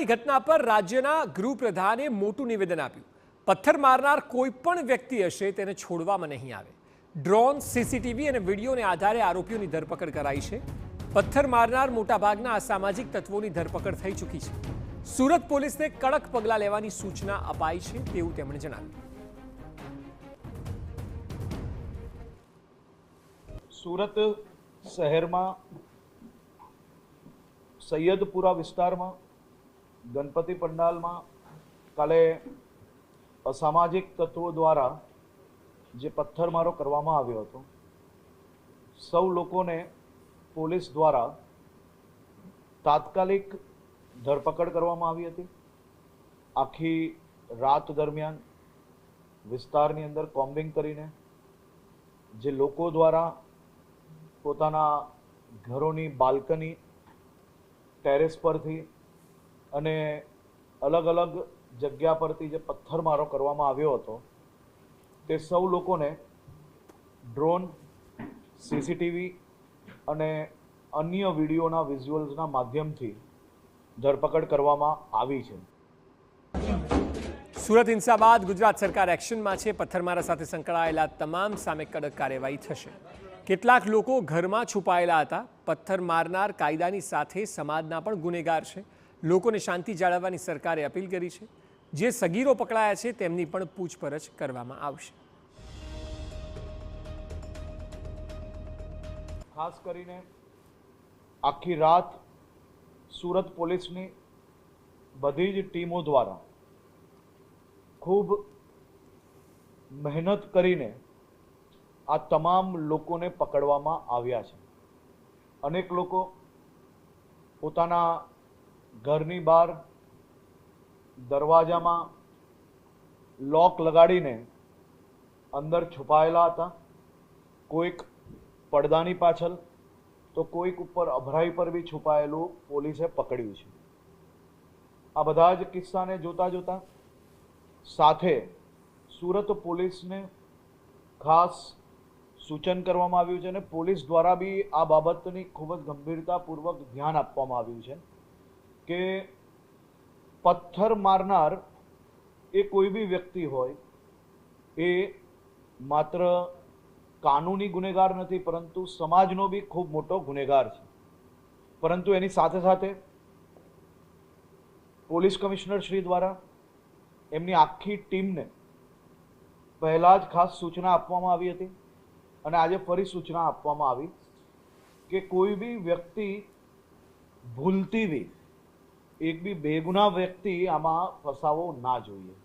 પન્નાની ઘટના પર રાજ્યના ગૃહપ્રધાને મોટું નિવેદન આપ્યું. પથ્થર મારનાર કોઈ પણ વ્યક્તિ હશે તેને છોડવામાં નહીં આવે. ડ્રોન, સીસીટીવી અને વિડીયોને આધારે આરોપીઓની ધરપકડ કરાઈ છે. પથ્થર મારનાર મોટાભાગના અસામાજિક તત્વોની ધરપકડ થઈ ચૂકી છે. સુરત પોલીસને કડક પગલાં લેવાની સૂચના અપાઈ છે તેવું તેમણે જણાવ્યું. સુરત શહેરમાં સૈયદપુરા વિસ્તારમાં ગણપતિ પંડાલમાં કાલે અસામાજિક તત્વો દ્વારા જે પથ્થરમારો કરવામાં આવ્યો હતો, સૌ લોકોને પોલીસ દ્વારા તાત્કાલિક ધરપકડ કરવામાં આવી હતી. આખી રાત દરમિયાન વિસ્તારની અંદર કોમ્બિંગ કરીને જે લોકો દ્વારા પોતાના ઘરોની બાલ્કની, ટેરેસ પરથી અને અલગ અલગ જગ્યા પરથી જે પથ્થરમારો કરવામાં આવ્યો હતો તે સૌ લોકોને ડ્રોન, સીસીટીવી અને અન્ય વિડીયોના વિઝ્યુઅલ્સના માધ્યમથી ધરપકડ કરવામાં આવી છે. સુરત હિંસા બાદ ગુજરાત સરકાર એક્શનમાં છે. પથ્થરમારા સાથે સંકળાયેલા તમામ સામે કડક કાર્યવાહી થશે. કેટલાક લોકો ઘરમાં છુપાયેલા હતા. પથ્થર મારનાર કાયદાની સાથે સમાજના પણ ગુનેગાર છે. લોકોને શાંતિ જાળવવાની સરકારે અપીલ કરી છે. જે સગીરો પકડાયા છે તેમની પણ પૂછપરછ કરવામાં આવશે. ખાસ કરીને આખી રાત સુરત પોલીસની બધી જ ટીમો દ્વારા ખૂબ મહેનત કરીને આ તમામ લોકોને પકડવામાં આવ્યા છે. અનેક લોકો પોતાના ઘરની બહાર દરવાજામાં લોક લગાડીને અંદર છુપાયેલા હતા. કોઈક પડદાની પાછળ તો કોઈક ઉપર અભરાઈ પર બી છુપાયેલું પોલીસે પકડ્યું છે. આ બધા જ કિસ્સાને જોતા સાથે સુરત પોલીસને ખાસ સૂચન કરવામાં આવ્યું છે અને પોલીસ દ્વારા બી આ બાબતની ખૂબ જ ગંભીરતાપૂર્વક ધ્યાન આપવામાં આવ્યું છે કે પથ્થર મારનાર એ કોઈ બી વ્યક્તિ હોય એ માત્ર કાનૂની ગુનેગાર નથી, પરંતુ સમાજનો બી ખૂબ મોટો ગુનેગાર છે. પરંતુ એની સાથે સાથે પોલીસ કમિશનર શ્રી દ્વારા એમની આખી ટીમને પહેલાં જ ખાસ સૂચના આપવામાં આવી હતી અને આજે ફરી સૂચના આપવામાં આવી કે કોઈ બી વ્યક્તિ ભૂલથી બી એક બી બેગુનાહ વ્યક્તિ આમાં ફસાવો ના જોઈએ.